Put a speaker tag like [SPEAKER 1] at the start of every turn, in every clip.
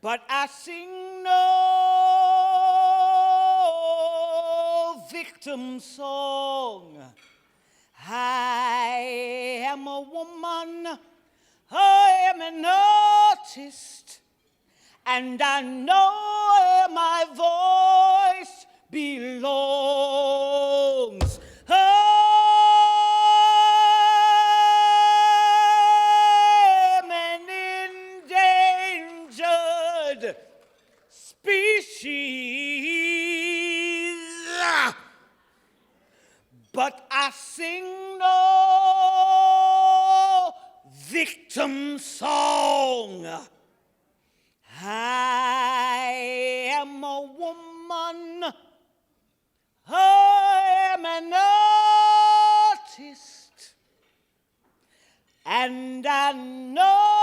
[SPEAKER 1] but I sing no victim song. I am a woman, I am an artist, and I know my voice belongs. I'm an endangered species, but I sing no victim song. I am a woman, I am an artist, and I know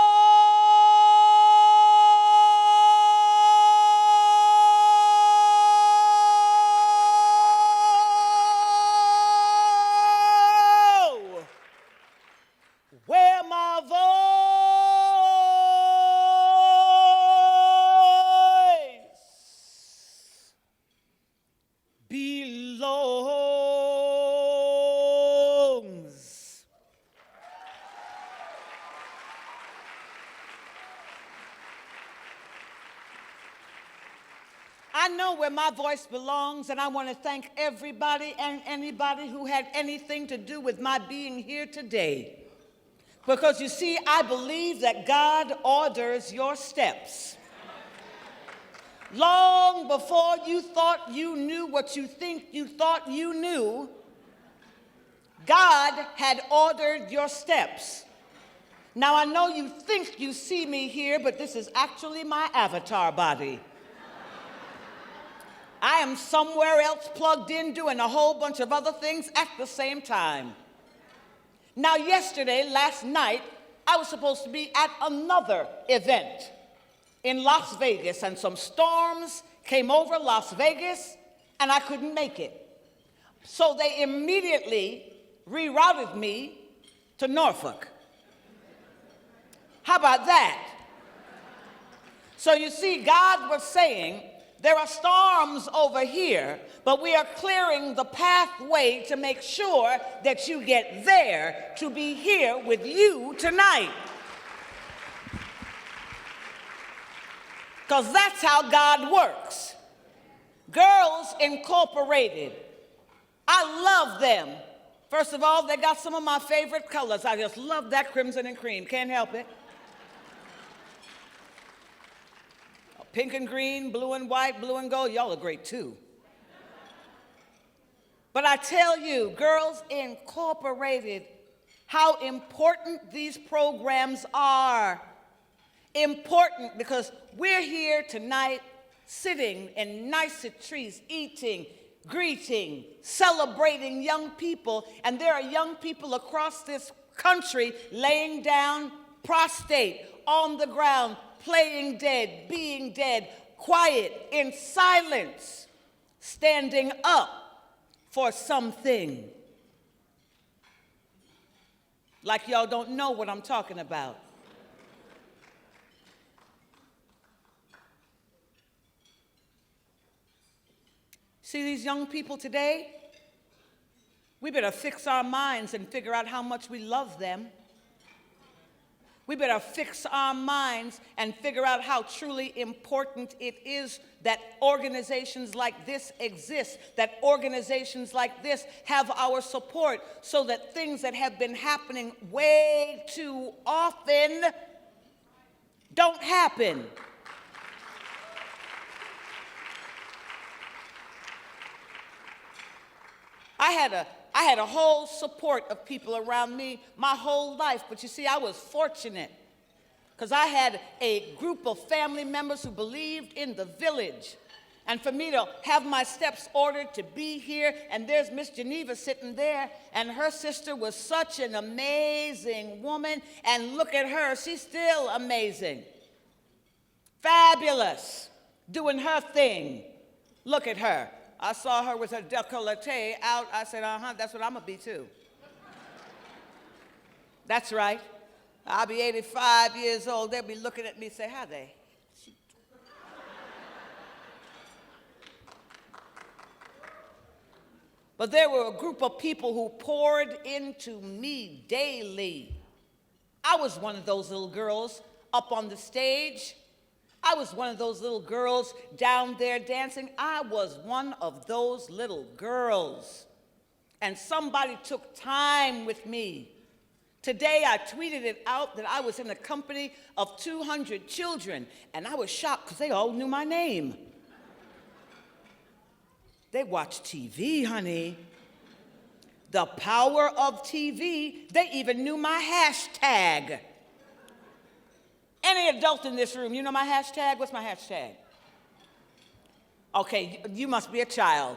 [SPEAKER 1] where my voice belongs. I know where my voice belongs, and I want to thank everybody and anybody who had anything to do with my being here today. Because you see, I believe that God orders your steps. Long before you thought you knew what you think you thought you knew, God had ordered your steps. Now, I know you think you see me here, but this is actually my avatar body. I am somewhere else plugged in doing a whole bunch of other things at the same time. Now, last night, I was supposed to be at another event in Las Vegas, and some storms came over Las Vegas, and I couldn't make it. So they immediately rerouted me to Norfolk. How about that? So you see, God was saying, there are storms over here, but we are clearing the pathway to make sure that you get there to be here with you tonight. Because that's how God works. Girls Incorporated, I love them. First of all, they got some of my favorite colors. I just love that crimson and cream, can't help it. Pink and green, blue and white, blue and gold, y'all are great too. But I tell you, Girls Incorporated, how important these programs are. Important because we're here tonight sitting in nice trees, eating, greeting, celebrating young people, and there are young people across this country laying down prostrate on the ground, playing dead, being dead, quiet, in silence, standing up for something. Like y'all don't know what I'm talking about. See these young people today? We better fix our minds and figure out how much we love them. We better fix our minds and figure out how truly important it is that organizations like this exist, that organizations like this have our support, so that things that have been happening way too often don't happen. I had a whole support of people around me my whole life, but you see, I was fortunate because I had a group of family members who believed in the village. And for me to have my steps ordered to be here, and there's Miss Geneva sitting there, and her sister was such an amazing woman, and look at her, she's still amazing. Fabulous, doing her thing. Look at her. I saw her with her décolleté out. I said, that's what I'm gonna be too. That's right. I'll be 85 years old. They'll be looking at me and say, how they? But there were a group of people who poured into me daily. I was one of those little girls up on the stage. I was one of those little girls down there dancing. I was one of those little girls. And somebody took time with me. Today I tweeted it out that I was in the company of 200 children, and I was shocked because they all knew my name. They watch TV, honey. The power of TV. They even knew my hashtag. Any adult in this room, you know my hashtag? What's my hashtag? Okay, you must be a child.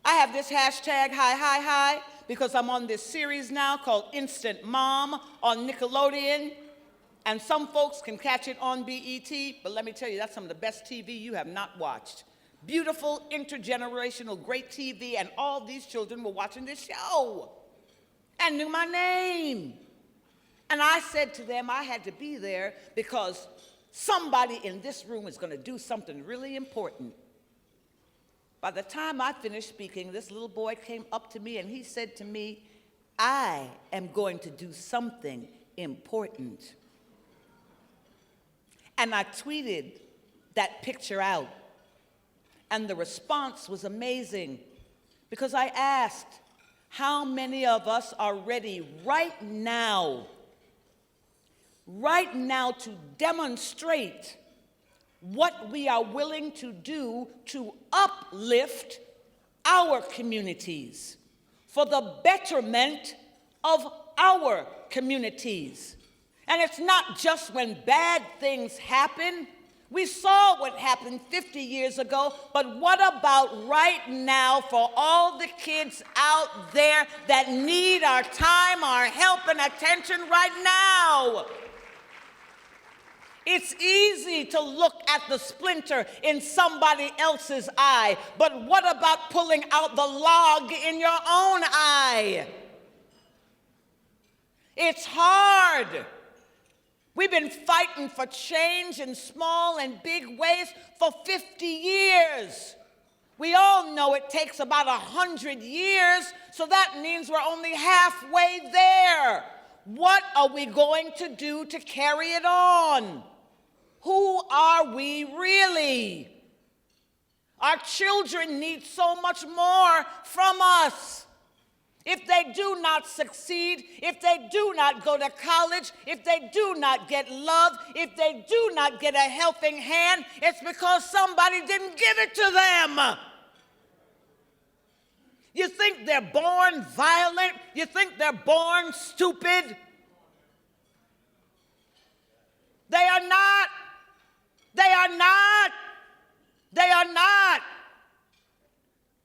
[SPEAKER 1] I have this hashtag, hi, because I'm on this series now called Instant Mom on Nickelodeon. And some folks can catch it on BET, but let me tell you, that's some of the best TV you have not watched. Beautiful, intergenerational, great TV, and all these children were watching this show and knew my name. And I said to them I had to be there because somebody in this room is going to do something really important. By the time I finished speaking, this little boy came up to me and he said to me, I am going to do something important. And I tweeted that picture out. And the response was amazing because I asked, how many of us are ready right now to demonstrate what we are willing to do to uplift our communities for the betterment of our communities? And it's not just when bad things happen. We saw what happened 50 years ago, but what about right now for all the kids out there that need our time, our help, and attention right now? It's easy to look at the splinter in somebody else's eye, but what about pulling out the log in your own eye? It's hard. We've been fighting for change in small and big ways for 50 years. We all know it takes about 100 years, so that means we're only halfway there. What are we going to do to carry it on? Who are we really? Our children need so much more from us. If they do not succeed, if they do not go to college, if they do not get love, if they do not get a helping hand, it's because somebody didn't give it to them. You think they're born violent? You think they're born stupid? They are not. They are not. They are not.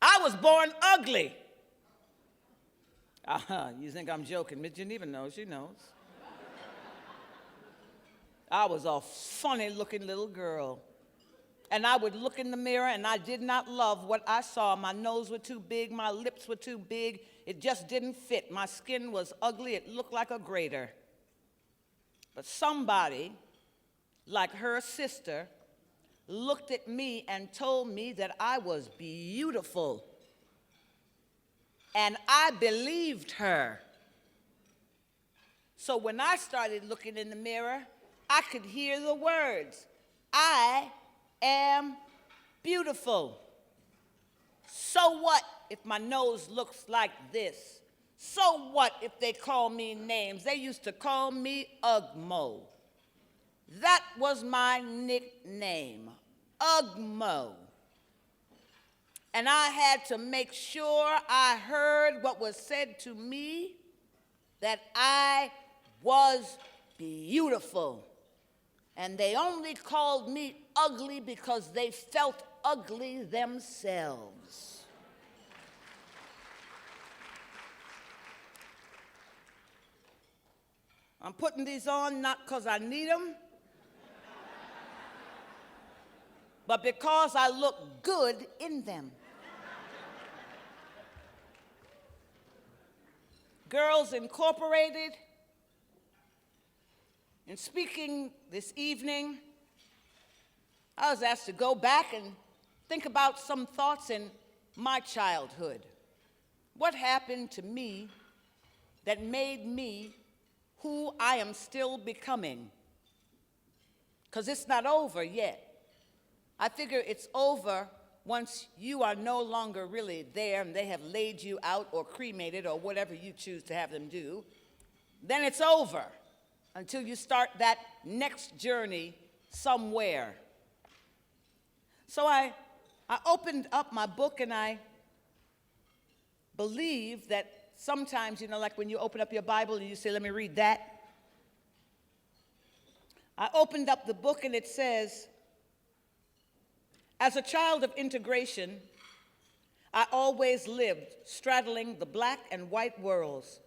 [SPEAKER 1] I was born ugly. You think I'm joking? Miss Geneva knows, she knows. I was a funny-looking little girl. And I would look in the mirror, and I did not love what I saw. My nose was too big. My lips were too big. It just didn't fit. My skin was ugly. It looked like a grater. But somebody, like her sister, looked at me and told me that I was beautiful. And I believed her. So when I started looking in the mirror, I could hear the words, I am beautiful. So what if my nose looks like this? So what if they call me names? They used to call me Ugmo. That was my nickname, Ugmo. And I had to make sure I heard what was said to me, that I was beautiful. And they only called me ugly because they felt ugly themselves. I'm putting these on not because I need them, but because I look good in them. Girls Incorporated, in speaking this evening, I was asked to go back and think about some thoughts, and my childhood. What happened to me that made me who I am still becoming? Because it's not over yet. I figure it's over once you are no longer really there and they have laid you out or cremated or whatever you choose to have them do. Then it's over until you start that next journey somewhere. So I opened up my book, and I believe that sometimes, like when you open up your Bible and you say, let me read that. I opened up the book and it says, as a child of integration, I always lived straddling the black and white worlds.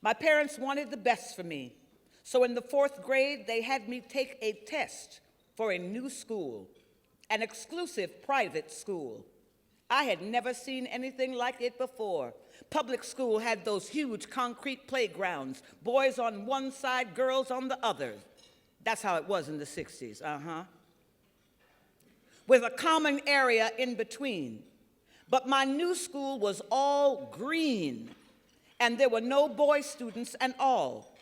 [SPEAKER 1] My parents wanted the best for me, so in the 4th grade, they had me take a test for a new school, an exclusive private school. I had never seen anything like it before. Public school had those huge concrete playgrounds, boys on one side, girls on the other. That's how it was in the 60s, with a common area in between. But my new school was all green, and there were no boy students at all.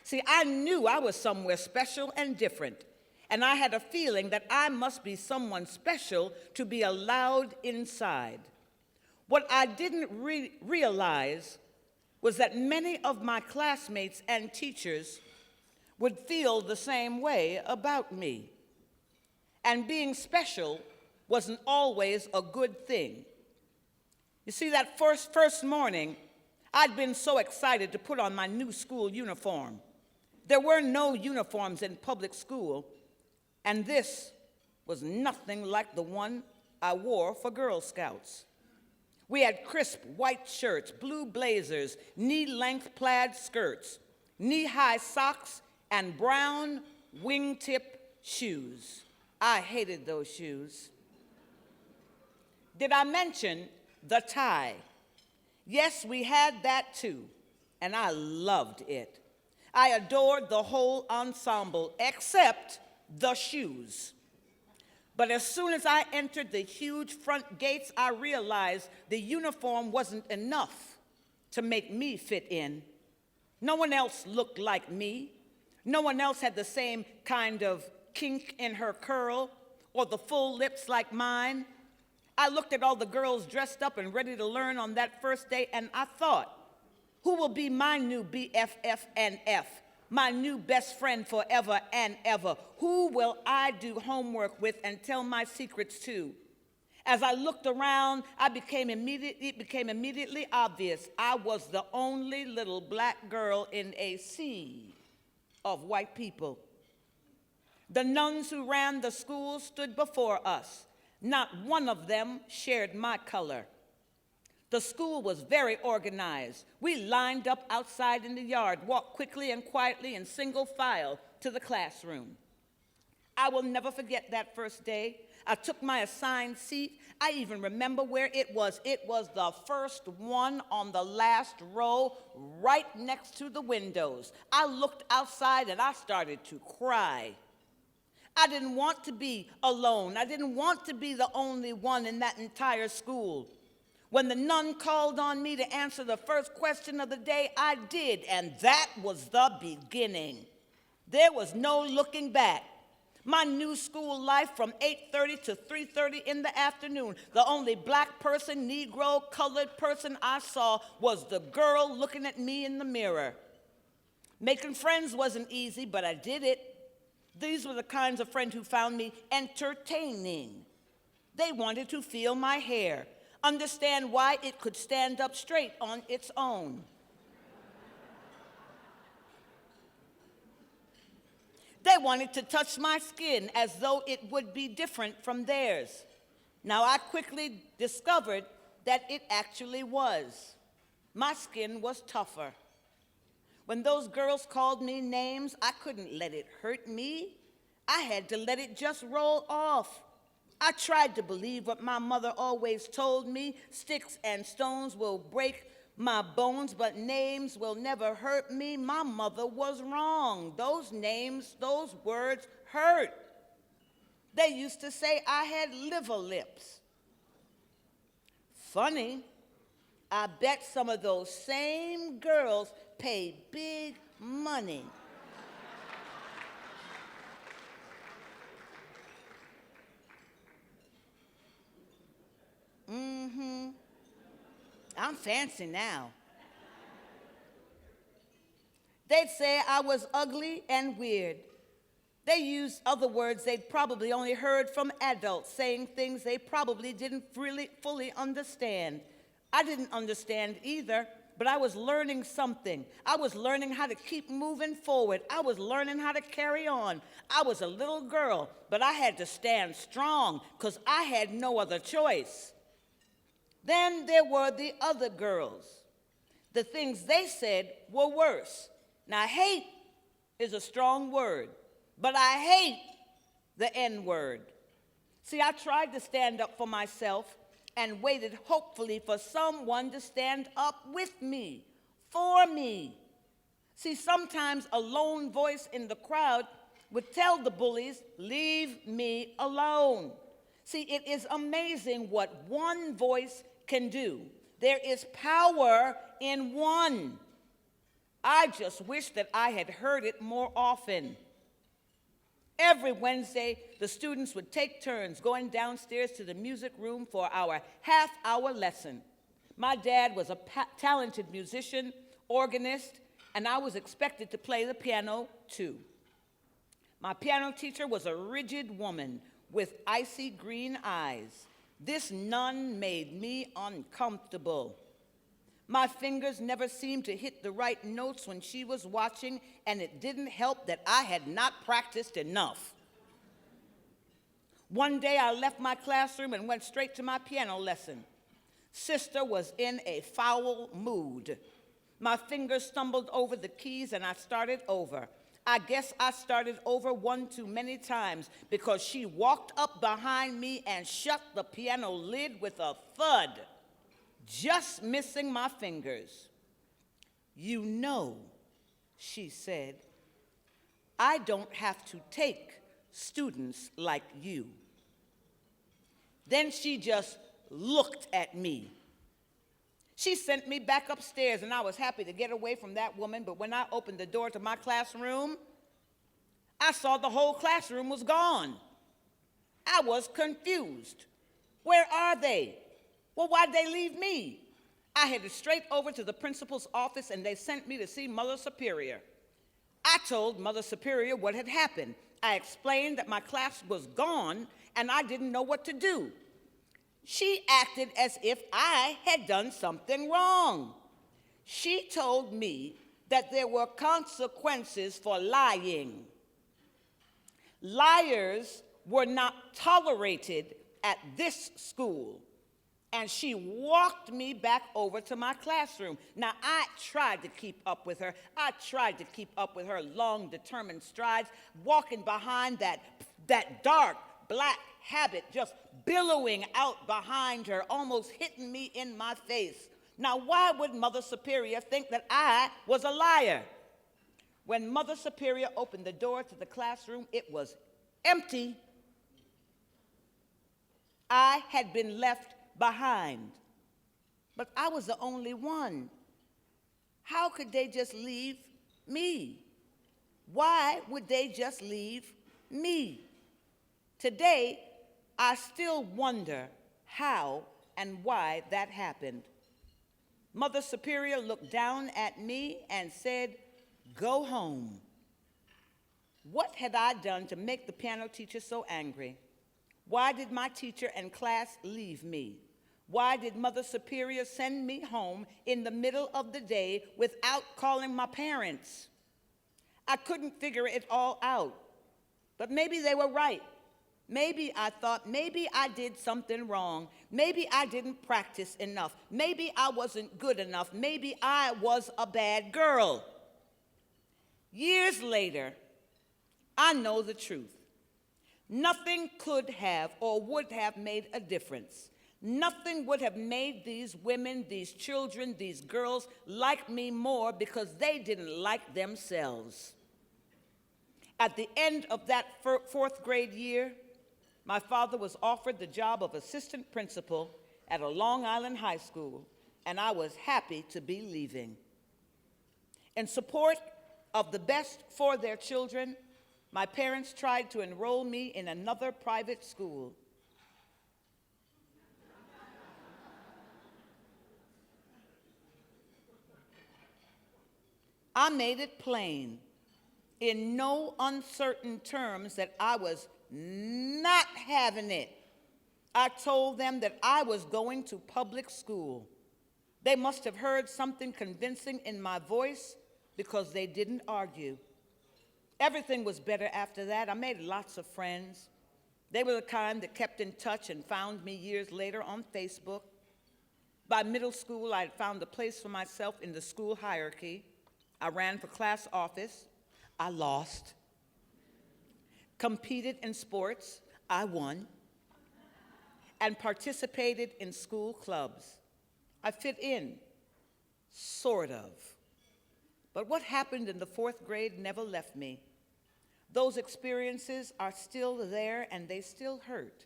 [SPEAKER 1] See, I knew I was somewhere special and different, and I had a feeling that I must be someone special to be allowed inside. What I didn't realize was that many of my classmates and teachers would feel the same way about me. And being special wasn't always a good thing. You see, that first morning, I'd been so excited to put on my new school uniform. There were no uniforms in public school, and this was nothing like the one I wore for Girl Scouts. We had crisp white shirts, blue blazers, knee-length plaid skirts, knee-high socks, and brown wingtip shoes. I hated those shoes. Did I mention the tie? Yes, we had that too, and I loved it. I adored the whole ensemble except the shoes. But as soon as I entered the huge front gates, I realized the uniform wasn't enough to make me fit in. No one else looked like me. No one else had the same kind of kink in her curl or the full lips like mine. I looked at all the girls dressed up and ready to learn on that first day, and I thought, who will be my new BFF and F, my new best friend forever and ever? Who will I do homework with and tell my secrets to? As I looked around, it became immediately obvious I was the only little black girl in a sea of white people. The nuns who ran the school stood before us. Not one of them shared my color. The school was very organized. We lined up outside in the yard, walked quickly and quietly in single file to the classroom. I will never forget that first day. I took my assigned seat. I even remember where it was. It was the first one on the last row, right next to the windows. I looked outside and I started to cry. I didn't want to be alone. I didn't want to be the only one in that entire school. When the nun called on me to answer the first question of the day, I did, and that was the beginning. There was no looking back. My new school life from 8:30 to 3:30 in the afternoon, the only black person, Negro, colored person I saw was the girl looking at me in the mirror. Making friends wasn't easy, but I did it. These were the kinds of friends who found me entertaining. They wanted to feel my hair, understand why it could stand up straight on its own. They wanted to touch my skin as though it would be different from theirs. Now, I quickly discovered that it actually was. My skin was tougher. When those girls called me names, I couldn't let it hurt me. I had to let it just roll off. I tried to believe what my mother always told me, sticks and stones will break my bones, but names will never hurt me. My mother was wrong. Those names, those words hurt. They used to say I had liver lips. Funny, I bet some of those same girls pay big money. I'm fancy now. They'd say I was ugly and weird. They used other words they'd probably only heard from adults, saying things they probably didn't really fully understand. I didn't understand either, but I was learning something. I was learning how to keep moving forward. I was learning how to carry on. I was a little girl, but I had to stand strong because I had no other choice. Then there were the other girls. The things they said were worse. Now, hate is a strong word, but I hate the N-word. See, I tried to stand up for myself and waited hopefully for someone to stand up with me, for me. See, sometimes a lone voice in the crowd would tell the bullies, leave me alone. See, it is amazing what one voice can do. There is power in one. I just wish that I had heard it more often. Every Wednesday, the students would take turns going downstairs to the music room for our half-hour lesson. My dad was a talented musician, organist, and I was expected to play the piano too. My piano teacher was a rigid woman with icy green eyes. This nun made me uncomfortable. My fingers never seemed to hit the right notes when she was watching, and it didn't help that I had not practiced enough. One day I left my classroom and went straight to my piano lesson. Sister was in a foul mood. My fingers stumbled over the keys and I started over. I guess I started over one too many times because she walked up behind me and shut the piano lid with a thud, just missing my fingers. You know, she said, I don't have to take students like you. Then she just looked at me. She sent me back upstairs, and I was happy to get away from that woman, but when I opened the door to my classroom, I saw the whole classroom was gone. I was confused. Where are they? Well, why'd they leave me? I headed straight over to the principal's office, and they sent me to see Mother Superior. I told Mother Superior what had happened. I explained that my class was gone, and I didn't know what to do. She acted as if I had done something wrong. She told me that there were consequences for lying. Liars were not tolerated at this school. And she walked me back over to my classroom. Now, I tried to keep up with her. I tried to keep up with her long, determined strides, walking behind that dark, black habit, just billowing out behind her, almost hitting me in my face. Now, why would Mother Superior think that I was a liar? When Mother Superior opened the door to the classroom, it was empty. I had been left behind, but I was the only one. How could they just leave me? Why would they just leave me? Today, I still wonder how and why that happened. Mother Superior looked down at me and said, "Go home." What had I done to make the piano teacher so angry? Why did my teacher and class leave me? Why did Mother Superior send me home in the middle of the day without calling my parents? I couldn't figure it all out, but maybe they were right. Maybe I thought, maybe I did something wrong. Maybe I didn't practice enough. Maybe I wasn't good enough. Maybe I was a bad girl. Years later, I know the truth. Nothing could have or would have made a difference. Nothing would have made these women, these children, these girls like me more because they didn't like themselves. At the end of that fourth grade year, my father was offered the job of assistant principal at a Long Island high school, and I was happy to be leaving. In support of the best for their children, my parents tried to enroll me in another private school. I made it plain, in no uncertain terms, that I was not having it. I told them that I was going to public school. They must have heard something convincing in my voice because they didn't argue. Everything was better after that. I made lots of friends. They were the kind that kept in touch and found me years later on Facebook. By middle school, I had found a place for myself in the school hierarchy. I ran for class office. I lost. Competed in sports. I won. And participated in school clubs. I fit in, sort of. But what happened in the 4th grade never left me. Those experiences are still there and they still hurt.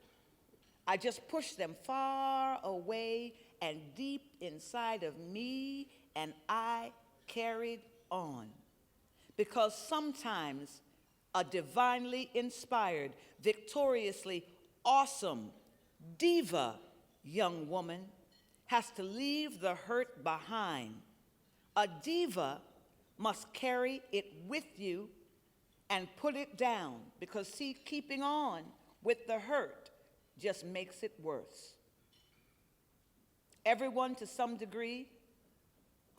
[SPEAKER 1] I just pushed them far away and deep inside of me, and I carried on. Because sometimes a divinely inspired, victoriously awesome, diva young woman has to leave the hurt behind. A diva must carry it with you and put it down, because see, keeping on with the hurt just makes it worse. Everyone to some degree,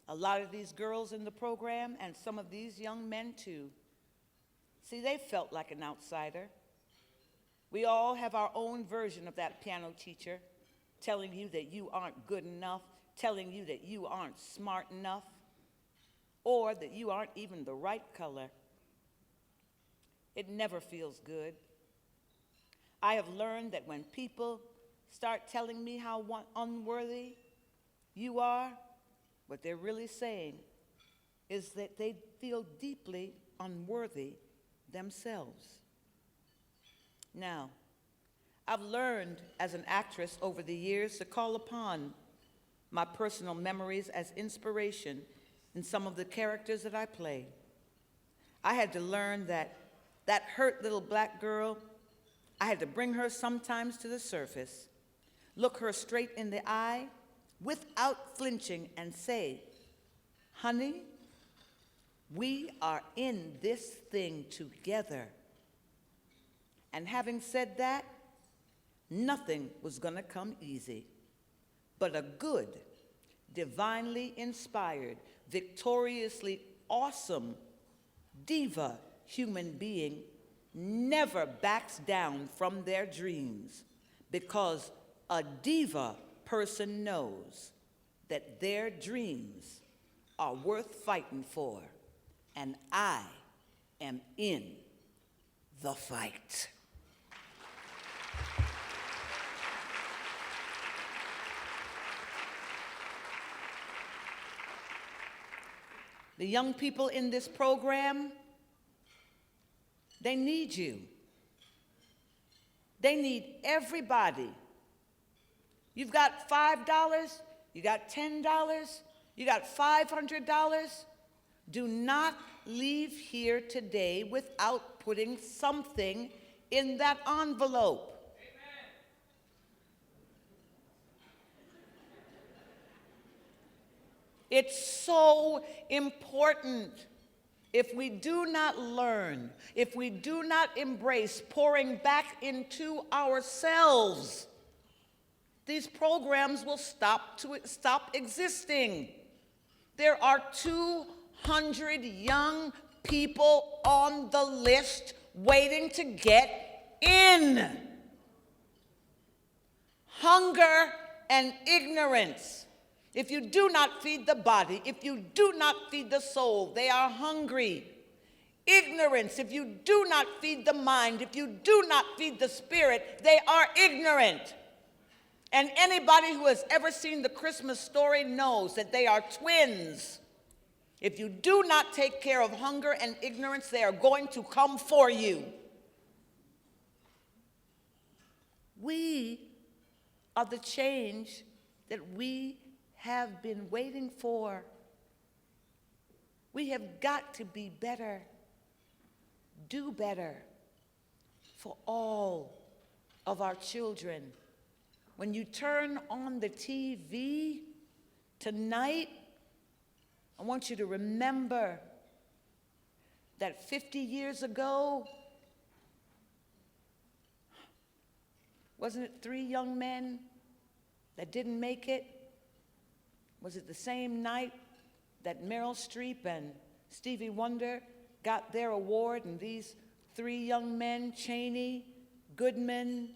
[SPEAKER 1] a lot of these girls in the program and some of these young men too, see, they felt like an outsider. We all have our own version of that piano teacher telling you that you aren't good enough, telling you that you aren't smart enough, or that you aren't even the right color. It never feels good. I have learned that when people start telling me how unworthy you are, what they're really saying is that they feel deeply unworthy themselves. Now, I've learned as an actress over the years to call upon my personal memories as inspiration in some of the characters that I play. I had to learn that hurt little black girl, I had to bring her sometimes to the surface, look her straight in the eye without flinching and say, honey, we are in this thing together. And having said that, nothing was going to come easy. But a good, divinely inspired, victoriously awesome diva human being never backs down from their dreams, because a diva person knows that their dreams are worth fighting for, and I am in the fight. The young people in this program, they need you. They need everybody. You've got $5, you got $10, you got $500. Do not leave here today without putting something in that envelope. It's so important. If we do not learn, if we do not embrace pouring back into ourselves, these programs will stop existing. There are 200 young people on the list waiting to get in. Hunger and ignorance. If you do not feed the body, if you do not feed the soul, they are hungry. Ignorance, if you do not feed the mind, if you do not feed the spirit, they are ignorant. And anybody who has ever seen the Christmas Story knows that they are twins. If you do not take care of hunger and ignorance, they are going to come for you. We are the change that we have been waiting for. We have got to be better, do better for all of our children. When you turn on the TV tonight, I want you to remember that 50 years ago, wasn't it 3 young men that didn't make it? Was it the same night that Meryl Streep and Stevie Wonder got their award, and these 3 young men, Cheney, Goodman,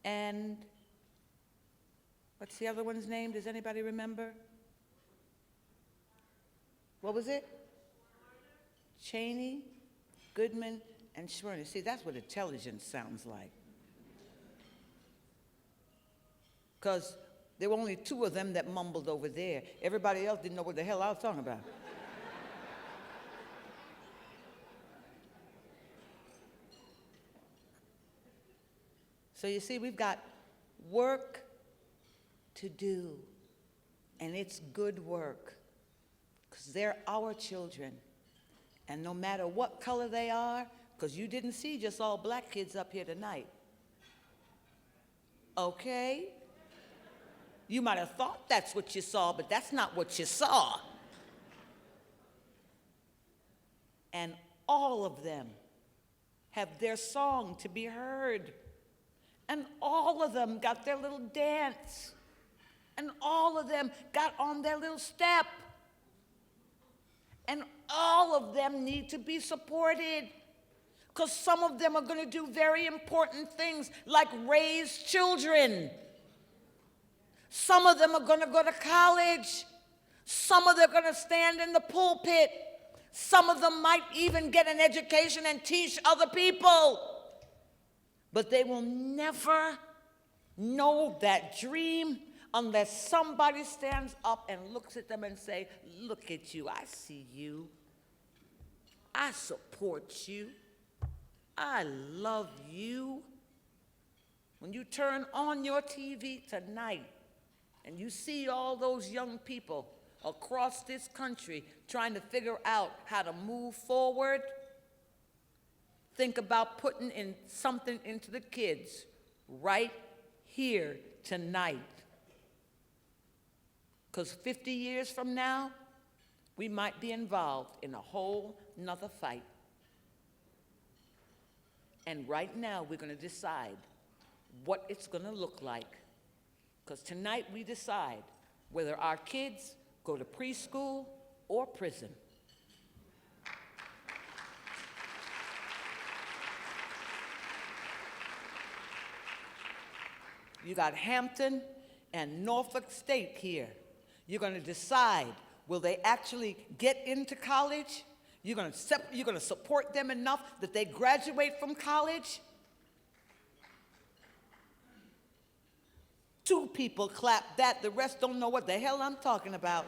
[SPEAKER 1] and what's the other one's name? Does anybody remember? What was it? Cheney, Goodman, and Sheryl. See, that's what intelligence sounds like. Because there were only 2 of them that mumbled over there. Everybody else didn't know what the hell I was talking about. So you see, we've got work to do, and it's good work, because they're our children. And no matter what color they are, because you didn't see just all black kids up here tonight. Okay? You might have thought that's what you saw, but that's not what you saw. And all of them have their song to be heard. And all of them got their little dance. And all of them got on their little step. And all of them need to be supported, because some of them are going to do very important things like raise children. Some of them are going to go to college. Some of them are going to stand in the pulpit. Some of them might even get an education and teach other people. But they will never know that dream unless somebody stands up and looks at them and say, look at you, I see you. I support you. I love you. When you turn on your TV tonight and you see all those young people across this country trying to figure out how to move forward, think about putting in something into the kids right here tonight. Because 50 years from now, we might be involved in a whole nother fight. And right now, we're going to decide what it's going to look like. Because tonight we decide whether our kids go to preschool or prison. You got Hampton and Norfolk State here. You're going to decide, will they actually get into college? You're going to support them enough that they graduate from college? 2 people clap that. The rest don't know what the hell I'm talking about.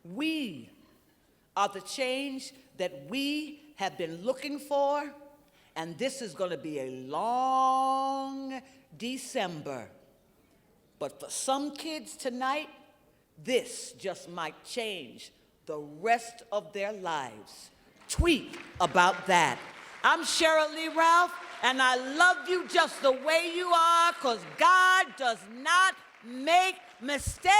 [SPEAKER 1] We are the change that we have been looking for, and this is going to be a long December. But for some kids tonight, this just might change the rest of their lives. Tweet about that. I'm Sheryl Lee Ralph, and I love you just the way you are, because God does not make mistakes.